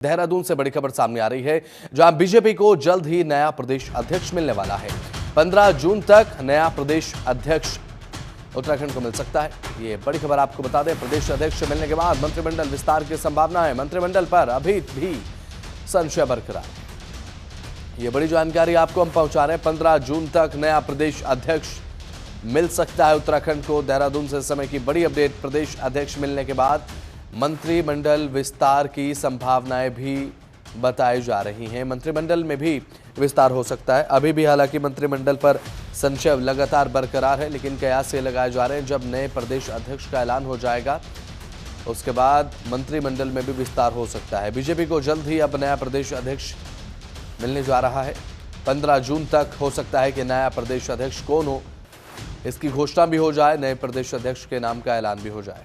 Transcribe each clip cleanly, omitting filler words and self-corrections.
देहरादून से बड़ी खबर सामने आ रही है, जहां बीजेपी को जल्द ही नया प्रदेश अध्यक्ष मिलने वाला है। 15 जून तक नया प्रदेश अध्यक्ष उत्तराखंड को मिल सकता है। ये बड़ी खबर आपको बता दें, प्रदेश अध्यक्ष मिलने के बाद मंत्रिमंडल विस्तार की संभावना है। मंत्रिमंडल पर अभी भी संशय बरकरार। ये बड़ी जानकारी आपको हम पहुंचा रहे हैं। 15 जून तक नया प्रदेश अध्यक्ष मिल सकता है उत्तराखंड को। देहरादून से समय की बड़ी अपडेट। प्रदेश अध्यक्ष मिलने के बाद मंत्रिमंडल विस्तार की संभावनाएं भी बताई जा रही हैं। मंत्रिमंडल में भी विस्तार हो सकता है। अभी भी हालांकि मंत्रिमंडल पर संशय लगातार बरकरार है, लेकिन कयास ये लगाए जा रहे हैं जब नए प्रदेश अध्यक्ष का ऐलान हो जाएगा उसके बाद मंत्रिमंडल में भी विस्तार हो सकता है। बीजेपी को जल्द ही अब नया प्रदेश अध्यक्ष मिलने जा रहा है। 15 जून तक हो सकता है कि नया प्रदेश अध्यक्ष कौन हो इसकी घोषणा भी हो जाए, नए प्रदेश अध्यक्ष के नाम का ऐलान भी हो जाए।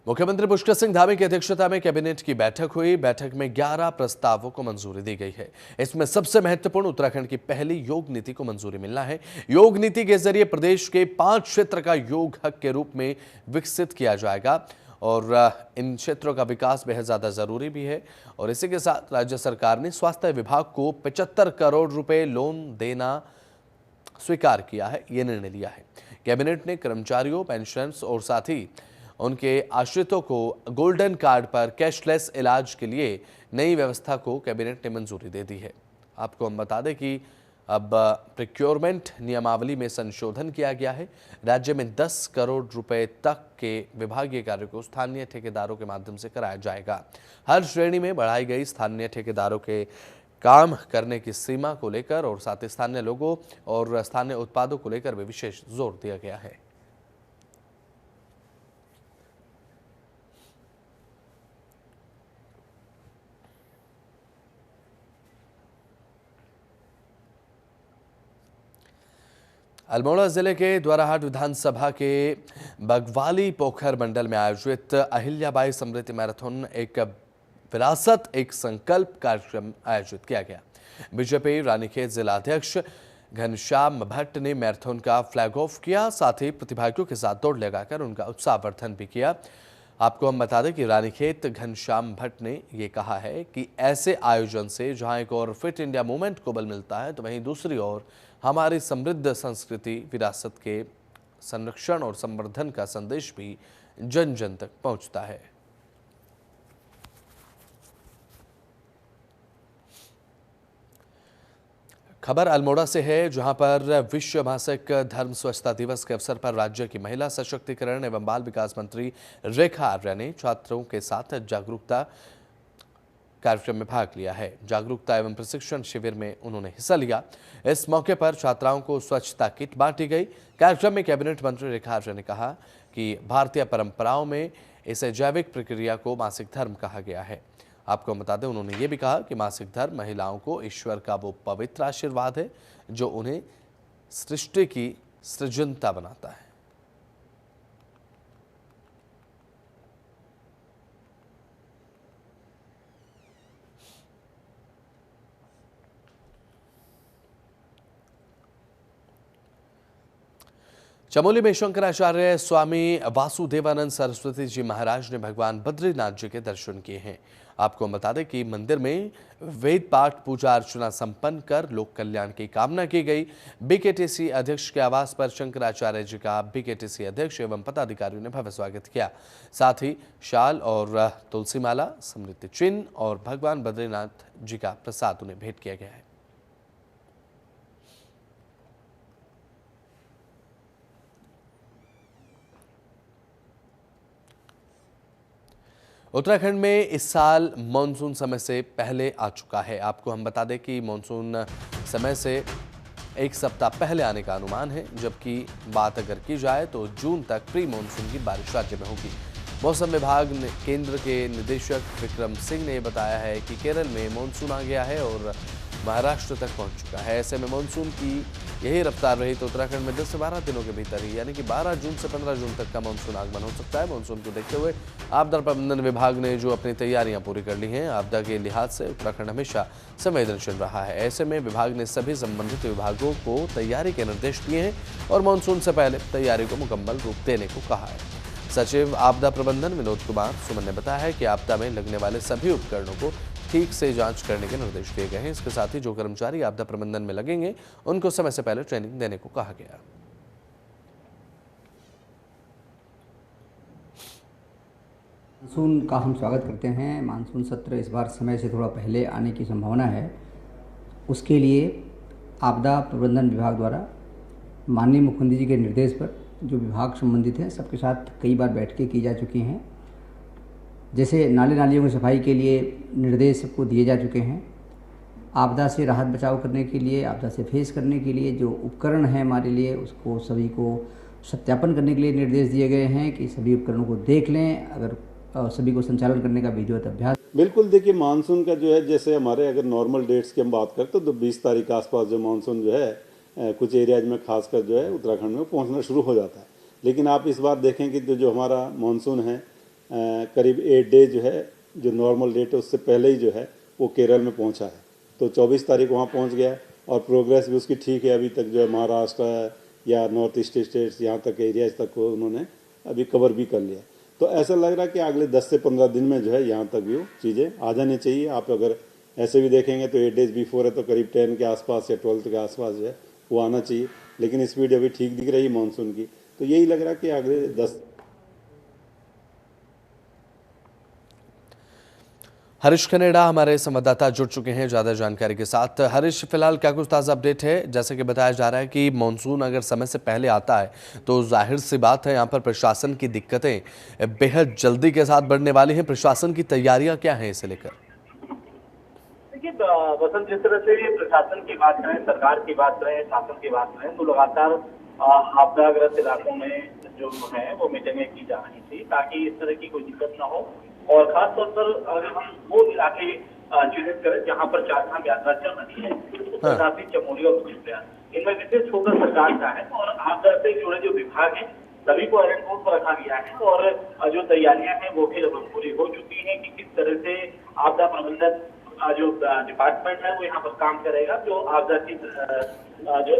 मुख्यमंत्री पुष्कर सिंह धामी की अध्यक्षता में कैबिनेट की बैठक हुई। बैठक में 11 प्रस्तावों को मंजूरी दी गई है। इसमें सबसे महत्वपूर्ण उत्तराखंड की पहली योग नीति को मंजूरी मिलना है। योग नीति के जरिए प्रदेश के 5 क्षेत्र का योग हब के रूप में विकसित किया जाएगा और इन क्षेत्रों का विकास बेहद ज्यादा जरूरी भी है। और इसी के साथ राज्य सरकार ने स्वास्थ्य विभाग को 75 करोड़ रुपए लोन देना स्वीकार किया है, ये निर्णय लिया है। कैबिनेट ने कर्मचारियों, पेंशनर्स और साथ ही उनके आश्रितों को गोल्डन कार्ड पर कैशलेस इलाज के लिए नई व्यवस्था को कैबिनेट ने मंजूरी दे दी है। आपको हम बता दें कि अब प्रोक्योरमेंट नियमावली में संशोधन किया गया है। राज्य में 10 करोड़ रुपए तक के विभागीय कार्यों को स्थानीय ठेकेदारों के माध्यम से कराया जाएगा। हर श्रेणी में बढ़ाई गई स्थानीय ठेकेदारों के काम करने की सीमा को लेकर और साथ ही स्थानीय लोगों और स्थानीय उत्पादों को लेकर भी विशेष जोर दिया गया है। अल्मोड़ा जिले के द्वाराहाट विधानसभा के बगवाली पोखर मंडल में आयोजित अहिल्याबाई समृद्धि मैराथन एक विरासत एक संकल्प कार्यक्रम आयोजित किया गया। बीजेपी रानीखेत जिला अध्यक्ष घनश्याम भट्ट ने मैराथन का फ्लैग ऑफ किया, साथ ही प्रतिभागियों के साथ दौड़ लगाकर उनका उत्साहवर्धन भी किया। आपको हम बता दें कि रानीखेत घनश्याम भट्ट ने ये कहा है कि ऐसे आयोजन से जहां एक और फिट इंडिया मूवमेंट को बल मिलता है, तो वहीं दूसरी ओर हमारी समृद्ध संस्कृति विरासत के संरक्षण और संवर्धन का संदेश भी जन जन तक पहुंचता है। खबर अल्मोड़ा से है, जहां पर विश्व मासिक धर्म स्वच्छता दिवस के अवसर पर राज्य की महिला सशक्तिकरण एवं बाल विकास मंत्री रेखा आर्या ने छात्रों के साथ जागरूकता कार्यक्रम में भाग लिया है। जागरूकता एवं प्रशिक्षण शिविर में उन्होंने हिस्सा लिया। इस मौके पर छात्राओं को स्वच्छता किट बांटी गई। कार्यक्रम में कैबिनेट मंत्री रेखा आर्या ने कहा कि भारतीय परंपराओं में इसे जैविक प्रक्रिया को मासिक धर्म कहा गया है। आपको बता दें, उन्होंने ये भी कहा कि मासिक धर्म महिलाओं को ईश्वर का वो पवित्र आशीर्वाद है जो उन्हें सृष्टि की सृजनता बनाता है। चमोली में शंकराचार्य स्वामी वासुदेवानंद सरस्वती जी महाराज ने भगवान बद्रीनाथ जी के दर्शन किए हैं। आपको हम बता दें कि मंदिर में वेद पाठ, पूजा अर्चना संपन्न कर लोक कल्याण की कामना की गई। बीकेटीसी अध्यक्ष के आवास पर शंकराचार्य जी का बीकेटीसी अध्यक्ष एवं पदाधिकारियों ने भव्य स्वागत किया। साथ ही शाल और तुलसी माला, स्मृति चिन्ह और भगवान बद्रीनाथ जी का प्रसाद उन्हें भेंट किया गया है। उत्तराखंड में इस साल मानसून समय से पहले आ चुका है। आपको हम बता दें कि मानसून समय से एक सप्ताह पहले आने का अनुमान है, जबकि बात अगर की जाए तो जून तक प्री मानसून की बारिश राज्य में होगी। मौसम विभाग केंद्र के निदेशक विक्रम सिंह ने बताया है कि केरल में मानसून आ गया है और महाराष्ट्र तक पहुंच चुका है। ऐसे में मानसून की यही रफ्तार रही तो उत्तराखंड में 10 से 12 दिनों के भीतर ही यानी कि 12 जून से 15 जून तक का मानसून आगमन हो सकता है। मानसून को देखते हुए आपदा प्रबंधन विभाग ने जो अपनी तैयारियां पूरी कर ली हैं, आपदा के लिहाज से उत्तराखंड हमेशा संवेदनशील रहा है। ऐसे में विभाग ने सभी संबंधित विभागों को तैयारी के निर्देश दिए हैं और मानसून से पहले तैयारी को मुकम्मल रूप देने को कहा है। सचिव आपदा प्रबंधन विनोद कुमार सुमन ने बताया है कि आपदा में लगने वाले सभी उपकरणों को ठीक से जांच करने के निर्देश दिए गए हैं। इसके साथ ही जो कर्मचारी आपदा प्रबंधन में लगेंगे उनको समय से पहले ट्रेनिंग देने को कहा गया। मानसून का हम स्वागत करते हैं। मानसून सत्र इस बार समय से थोड़ा पहले आने की संभावना है। उसके लिए आपदा प्रबंधन विभाग द्वारा माननीय मुख्यमंत्री जी के निर्देश पर जो विभाग संबंधित हैं सबके साथ कई बार बैठकें की जा चुकी हैं। जैसे नाले नालियों की सफाई के लिए निर्देश सबको दिए जा चुके हैं। आपदा से राहत बचाव करने के लिए, आपदा से फेस करने के लिए जो उपकरण हैं हमारे लिए, उसको सभी को सत्यापन करने के लिए निर्देश दिए गए हैं कि सभी उपकरणों को देख लें, अगर सभी को संचालन करने का विधिवत अभ्यास। बिल्कुल, देखिए मानसून का जो है, जैसे हमारे अगर नॉर्मल डेट्स की हम बात करें तो 20 तारीख के आसपास जो मानसून जो है कुछ एरियाज में खासकर जो है उत्तराखंड में पहुंचना शुरू हो जाता है। लेकिन आप इस बार देखें कि जो हमारा मानसून है करीब 8 डे जो है, जो नॉर्मल डेट है उससे पहले ही जो है वो केरल में पहुँचा है। तो 24 तारीख वहाँ पहुँच गया और प्रोग्रेस भी उसकी ठीक है। अभी तक जो है महाराष्ट्र या नॉर्थ ईस्ट स्टेट्स यहाँ तक एरियाज तक को उन्होंने अभी कवर भी कर लिया। तो ऐसा लग रहा है कि अगले 10 से 15 दिन में जो है यहाँ तक भी चीज़ें आ जानी चाहिए। आप अगर ऐसे भी देखेंगे तो 8 डेज बिफोर है तो करीब 10 के आसपास या 12 के आसपास जो है वो आना चाहिए। लेकिन स्पीड अभी ठीक दिख रही है मानसून की, तो यही लग रहा है कि अगले 10। हरीश कनेडा हमारे संवाददाता जुड़ चुके हैं ज्यादा जानकारी के साथ। हरीश, फिलहाल क्या कुछ ताज़ा अपडेट है? जैसे कि बताया जा रहा है कि मानसून अगर समय से पहले आता है तो जाहिर सी बात है यहाँ पर प्रशासन की दिक्कतें बेहद जल्दी के साथ बढ़ने वाली हैं। प्रशासन की तैयारियां क्या हैं इसे लेकर? देखिए वसंत, जिस तरह से प्रशासन की बात करें, सरकार की बात करें, शासन की बात करें, तो लगातार आपदाग्रस्त इलाकों में जो है वो मीटिंगें की जा रही थी ताकि इस तरह की कोई दिक्कत ना हो। और खासतौर पर अगर हम वो इलाके चिन्हित करें जहाँ पर चारधाम यात्रा चल रही है, तो काफी चमोली और कुशलया, इनमें विशेष फोकस सरकार का है। और आपदा से जुड़े जो विभाग हैं सभी को अलर्ट मोड पर रखा गया है और जो तैयारियां हैं वो भी लगभग पूरी हो चुकी हैं कि किस तरह से आपदा प्रबंधन जो डिपार्टमेंट है वो यहाँ पर काम करेगा, जो आपदा की जो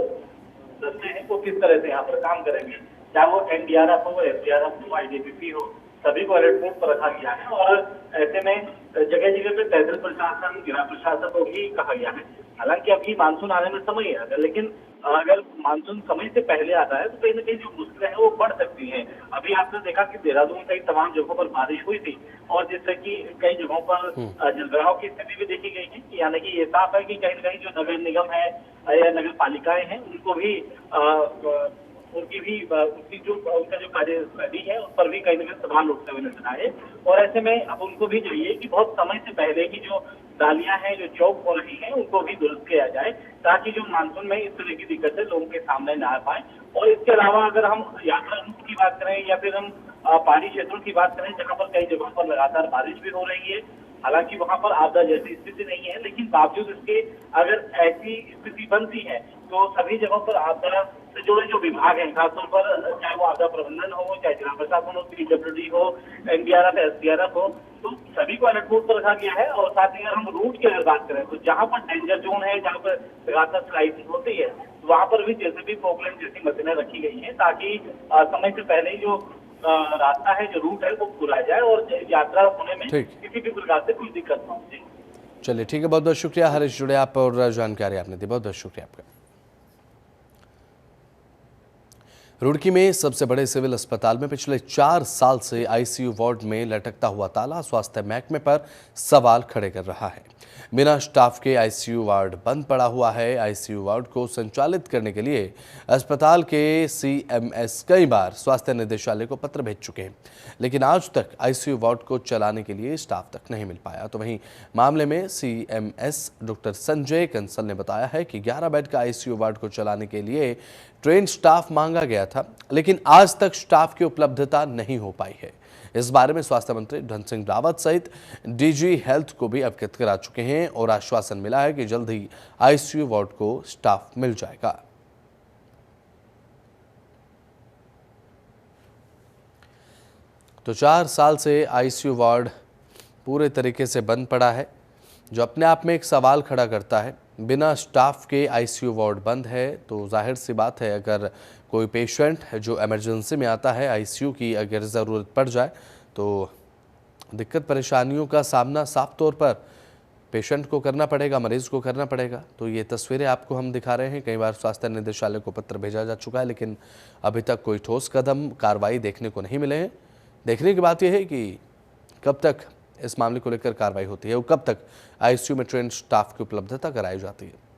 दस्ते हैं वो किस तरह से यहाँ पर काम करेंगे, चाहे वो NDRF हो, SDRF हो, IDPP हो, सभी को अलर्ट मोड पर रखा गया है। और ऐसे में जगह जगह पे तहसील प्रशासन, जिला प्रशासन को भी कहा गया है। हालांकि अभी मानसून आने में समय है, लेकिन अगर मानसून समय से पहले आता है तो कहीं ना कहीं जो मुश्किलें हैं वो बढ़ सकती हैं। अभी आपने देखा कि देहरादून सहित तमाम जगहों पर बारिश हुई थी और जिससे कि कई जगहों पर जलग्रहाव की स्थिति भी देखी गई है। यानी कि ये साफ है कि कहीं ना कहीं जो नगर निगम है या नगर पालिकाएं हैं उनको भी उनकी जो उनका जो कार्यशैली है उस पर भी कहीं ना कहीं सवाल उठते हुए नजर आए। और ऐसे में अब उनको भी चाहिए कि बहुत समय से पहले की जो नालियां हैं, जो चौक हो रही हैं, उनको भी दुरुस्त किया जाए ताकि जो मानसून में इस तरह की दिक्कतें लोगों के सामने न आ पाए। और इसके अलावा अगर हम यात्रा रूट की बात करें या फिर हम पहाड़ी क्षेत्रों की बात करें जहाँ पर कई जगहों पर लगातार बारिश भी हो रही है, हालांकि वहां पर आपदा जैसी स्थिति नहीं है, लेकिन बावजूद इसके अगर ऐसी स्थिति बनती है तो सभी जगहों पर आपदा से जुड़े जो विभाग हैं, खासतौर पर चाहे वो आपदा प्रबंधन हो, चाहे जिला प्रशासन हो, PWD हो, NDRF, SDRF हो, तो सभी को अलर्ट मोड पर रखा गया है। और साथ ही अगर हम रूट की अगर बात करें तो जहाँ पर डेंजर जोन है, जहाँ पर लगातार स्लाइडिंग होती है, वहां पर भी JCB प्रोग्राम जैसी मशीनें रखी गई है ताकि समय से पहले ही जो रास्ता है, जो रूट है वो खुला जाए और यात्रा होने में किसी भी प्रकार से कोई दिक्कत न हो। चलिए ठीक है, बहुत बहुत शुक्रिया हरीश, जुड़े आप और जानकारी आपने दी, बहुत बहुत शुक्रिया आपका। रुड़की में सबसे बड़े सिविल अस्पताल में पिछले 4 साल से ICU वार्ड में लटकता हुआ ताला स्वास्थ्य महकमे पर सवाल खड़े कर रहा है। बिना स्टाफ के ICU वार्ड बंद पड़ा हुआ है। ICU वार्ड को संचालित करने के लिए अस्पताल के CMS कई बार स्वास्थ्य निदेशालय को पत्र भेज चुके हैं, लेकिन आज तक ICU वार्ड को चलाने के लिए स्टाफ तक नहीं मिल पाया। तो वहीं मामले में CMS डॉक्टर संजय कंसल ने बताया है कि 11 बेड का ICU वार्ड को चलाने के लिए ट्रेन स्टाफ मांगा गया था, लेकिन आज तक स्टाफ की उपलब्धता नहीं हो पाई है। इस बारे में स्वास्थ्य मंत्री धन सिंह रावत सहित DG हेल्थ को भी अवगत करा चुके हैं और आश्वासन मिला है कि जल्द ही ICU वार्ड को स्टाफ मिल जाएगा। तो 4 साल से ICU वार्ड पूरे तरीके से बंद पड़ा है, जो अपने आप में एक सवाल खड़ा करता है। बिना स्टाफ के ICU वार्ड बंद है तो जाहिर सी बात है अगर कोई पेशेंट जो इमरजेंसी में आता है, आईसीयू की अगर ज़रूरत पड़ जाए तो दिक्कत परेशानियों का सामना साफ तौर पर पेशेंट को करना पड़ेगा, मरीज को करना पड़ेगा। तो ये तस्वीरें आपको हम दिखा रहे हैं। कई बार स्वास्थ्य निदेशालय को पत्र भेजा जा चुका है, लेकिन अभी तक कोई ठोस कदम कार्रवाई देखने को नहीं मिले हैं। देखने की बात यह है कि कब तक इस मामले को लेकर कार्रवाई होती है और कब तक आईसीयू में ट्रेंड स्टाफ की उपलब्धता कराई जाती है।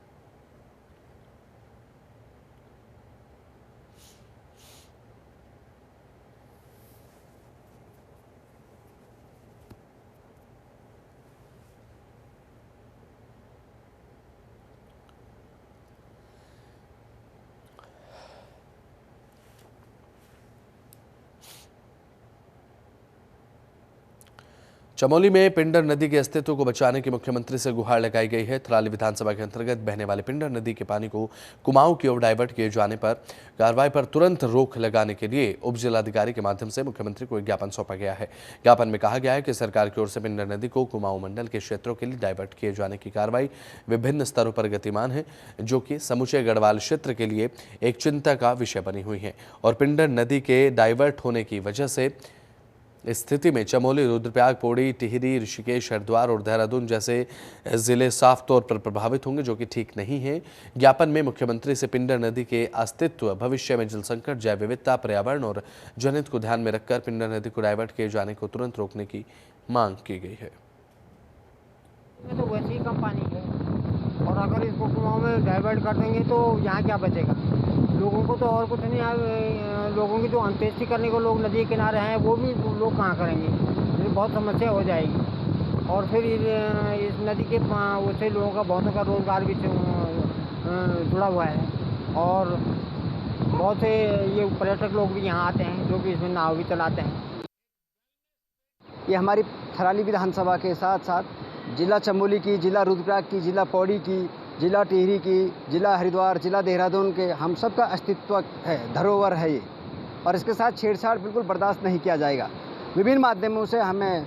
चमोली में पिंडर नदी के अस्तित्व को बचाने की मुख्यमंत्री से गुहार लगाई गई है। थराली विधानसभा के अंतर्गत बहने वाले पिंडर नदी के पानी को कुमाऊं की ओर डाइवर्ट किए जाने पर कार्रवाई पर तुरंत रोक लगाने के लिए उप जिलाधिकारी के माध्यम से मुख्यमंत्री को एक ज्ञापन सौंपा गया है। ज्ञापन में कहा गया है कि सरकार की ओर से पिंडर नदी को कुमाऊं मंडल के क्षेत्रों के लिए डाइवर्ट किए जाने की कार्रवाई विभिन्न स्तरों पर गतिमान है, जो कि समूचे गढ़वाल क्षेत्र के लिए एक चिंता का विषय बनी हुई है। और पिंडर नदी के डाइवर्ट होने की वजह से इस स्थिति में चमोली, रुद्रप्रयाग, पौड़ी, टिहरी, ऋषिकेश, हरिद्वार और देहरादून जैसे जिले साफ तौर पर प्रभावित होंगे, जो कि ठीक नहीं है। ज्ञापन में मुख्यमंत्री से पिंडर नदी के अस्तित्व, भविष्य में जल संकट, जैव विविधता, पर्यावरण और जनहित को ध्यान में रखकर पिंडर नदी को डाइवर्ट किए जाने को तुरंत रोकने की मांग की गई है। तो वैसे ही कम पानी है और अगर इसको कुआं में डाइवर्ट कर देंगे तो यहाँ क्या बचेगा लोगों को? तो और कुछ नहीं है। लोगों की जो अंत्येष्टि करने को लोग नदी के किनारे हैं वो भी लोग कहाँ करेंगे? ये बहुत समस्या हो जाएगी। और फिर इस नदी के उससे लोगों का बहुतों का रोजगार भी जुड़ा हुआ है और बहुत से ये पर्यटक लोग भी यहाँ आते हैं जो कि इसमें नाव भी चलाते हैं। ये हमारी थराली विधानसभा के साथ साथ जिला चमोली की, जिला रुद्रप्रयाग की, जिला पौड़ी की, जिला टिहरी की, जिला हरिद्वार, जिला देहरादून के हम सब का अस्तित्व है, धरोहर है ये। और इसके साथ छेड़छाड़ बिल्कुल बर्दाश्त नहीं किया जाएगा। विभिन्न माध्यमों से हमें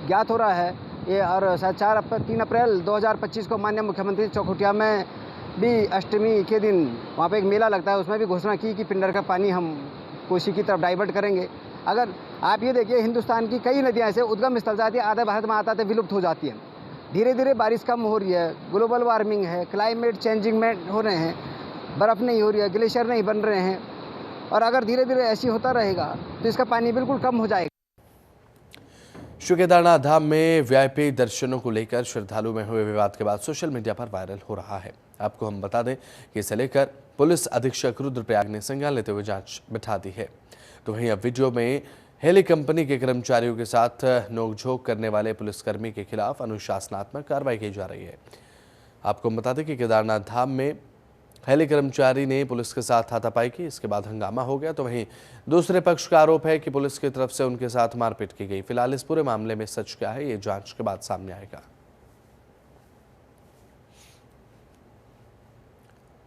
ज्ञात हो रहा है ये, और शायद 3 अप्रैल 2025 को माननीय मुख्यमंत्री चौखुटिया में भी अष्टमी के दिन वहाँ पे एक मेला लगता है, उसमें भी घोषणा की कि पिंडर का पानी हम कोसी की तरफ डाइवर्ट करेंगे। अगर आप ये देखिए, हिंदुस्तान की कई नदियाँ ऐसे उद्गम स्थल जाती है, आधे भारत में आते विलुप्त हो जाती है। धीरे धीरे बारिश कम हो रही है, ग्लोबल वार्मिंग है, क्लाइमेट चेंजिंग में हो रहे हैं, बर्फ़ नहीं हो रही है, ग्लेशियर नहीं बन रहे हैं, और अगर धीरे धीरे ऐसी होता रहेगा तो इसका पानी बिल्कुल कम हो जाएगा। श्री केदारनाथ धाम में वीआईपी दर्शनों को लेकर श्रद्धालु में हुए विवाद के बाद सोशल मीडिया पर वायरल हो रहा है। आपको हम बता दें कि इसे लेकर पुलिस अधीक्षक रुद्रप्रयाग ने संज्ञान लेते हुए जांच बिठा दी है। तो वहीं अब वीडियो में हेली कंपनी के कर्मचारियों के साथ नोकझोंक करने वाले पुलिसकर्मी के खिलाफ अनुशासनात्मक कार्रवाई की जा रही है। आपको बता दें कि केदारनाथ धाम में हेली कर्मचारी ने पुलिस के साथ हाथापाई की, इसके बाद हंगामा हो गया। तो वहीं दूसरे पक्ष का आरोप है कि पुलिस की तरफ से उनके साथ मारपीट की गई। फिलहाल इस पूरे मामले में सच क्या है, ये जांच के बाद सामने आएगा।